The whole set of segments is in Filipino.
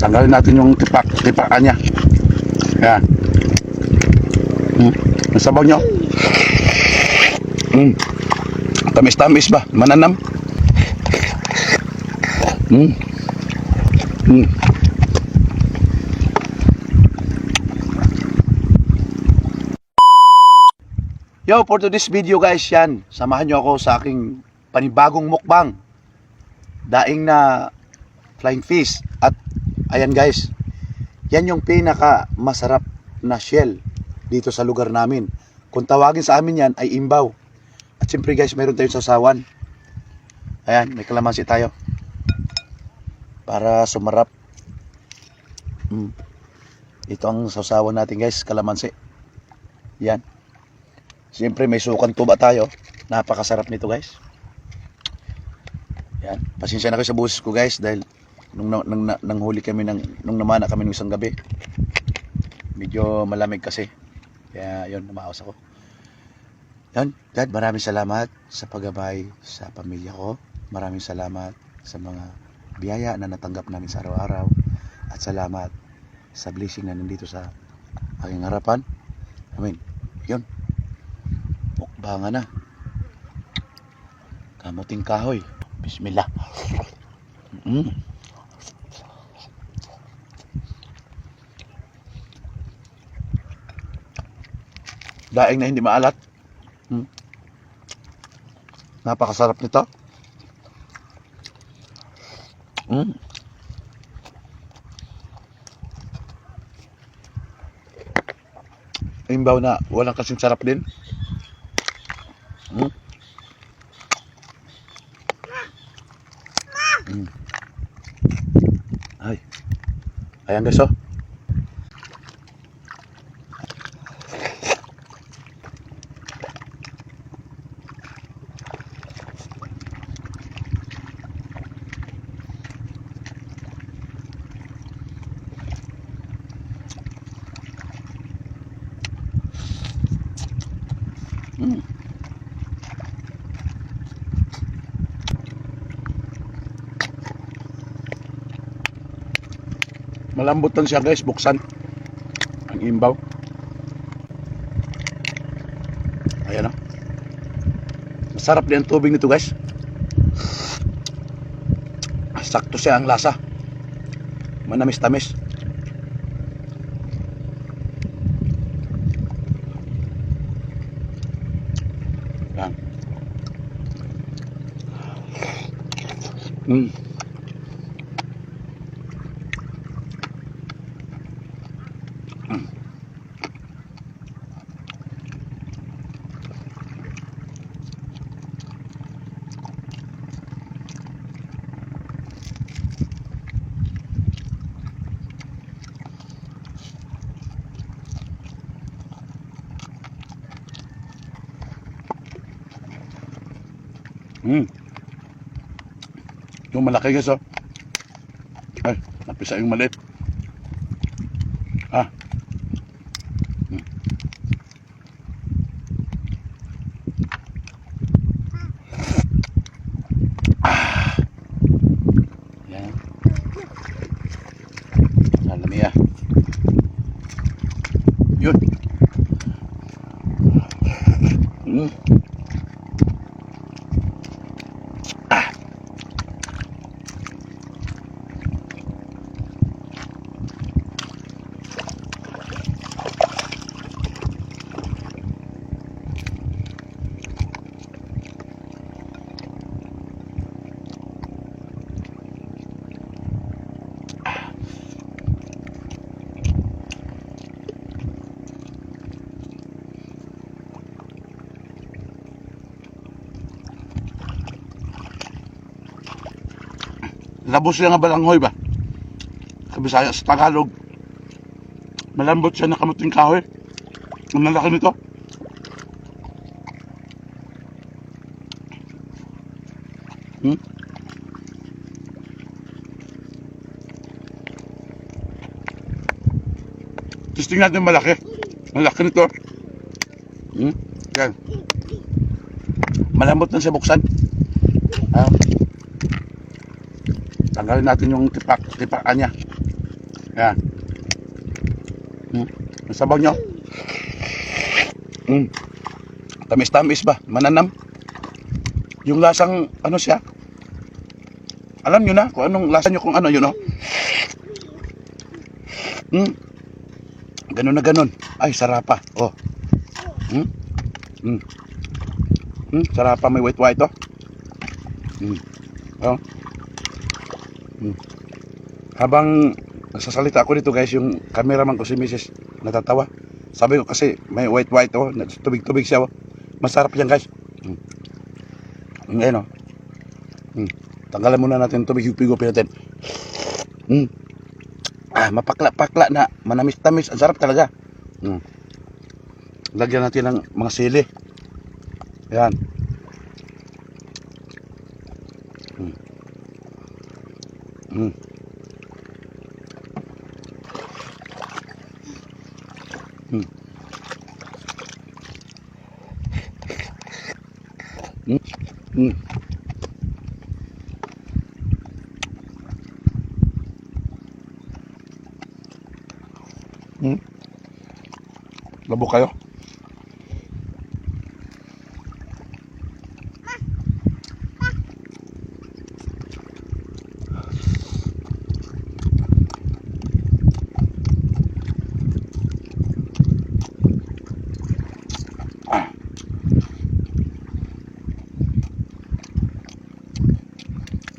Tanggalin natin yung tipakan niya. Yan. Ang sabaw nyo. Tamis-tamis ba? Mananam. Yo, for today's video guys, yan. Samahan nyo ako sa aking panibagong mukbang. Daing na flying fish. At ayan guys, yan yung pinaka masarap na shell dito sa lugar namin. Kung tawagin sa amin yan ay imbaw. At siyempre guys, mayroon tayong sasawan. Ayan, may kalamansi tayo para sumarap. Ito ang sasawan natin guys, kalamansi. Yan. Siyempre may sukan tuba tayo. Napakasarap nito guys. Yan. Pasensya na kayo sa busis ko guys dahil nung huli kami nung namana kami ng isang gabi. Medyo malamig kasi. Kaya yun, namaos ako. Yan, Dad, maraming salamat sa paggabay sa pamilya ko. Maraming salamat sa mga biyaya na natanggap namin sa araw-araw. At salamat sa blessing na nandito sa aking harapan. Amen. Yun. Mukbangan na. Kamuting kahoy. Bismillah. Daing na hindi maalat. Napakasarap nito. Imbaw na walang kasing sarap din. Ay. Ayan guys, oh. Malambot lang siya guys, buksan ang imbaw. Ayan o. Masarap din ang tubig nito guys. Sakto siya ang lasa. Manamis-tamis. Yan. Yung malaki guys, oh. Ay, napisa yung maliit. Yan. Salami ah. Yun. Labos siya nga balanghoy ba? Sa Bisaya, sa Tagalog. Malambot siya na kamuting kahoy. Ang lalaki nito. Testing natin malaki. Malaki nito. Yan. Malambot na siya buksan. Tanggalin natin yung tipakan niya. Yan. Ang sabaw nyo. Tamis-tamis ba? Mananam. Yung lasang, ano siya? Alam nyo na kung anong lasa nyo, kung ano yun, no? Ganun na ganun. Ay, sarapa. Oh. Sarapa, may white-white, oh. Oh. Habang nagsasalita ako dito, guys, yung cameraman ko si Mrs. natatawa. Sabi ko kasi may white-white, oh. Tubig-tubig siya, oh. Masarap yan, guys. Ngayon, oh. Tanggalan muna natin tubig, higupin natin. Mapakla-pakla na, manamis-tamis, ang sarap talaga. Lagyan natin ng mga sili. Ayan. Labo kayo.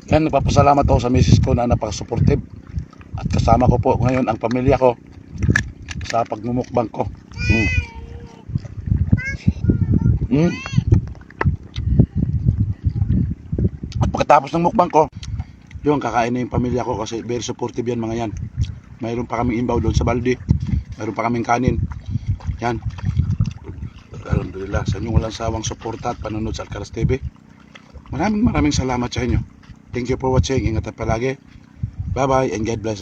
Yan, nagpapasalamat ako sa misis ko na napaka-supportive. At kasama ko po ngayon ang pamilya ko sa pagmumukbang ko. At pagkatapos ng mukbang ko, yung kakain na yung pamilya ko kasi very supportive yan mga yan. Mayroon pa kaming imbaw doon sa balde. Mayroon pa kaming kanin. Yan. Alhamdulillah, sa inyong walang sawang suporta at panunod sa Alcaraz TV. Maraming salamat sa inyo. Thank you for watching. Ingat palagi. Bye bye and God bless.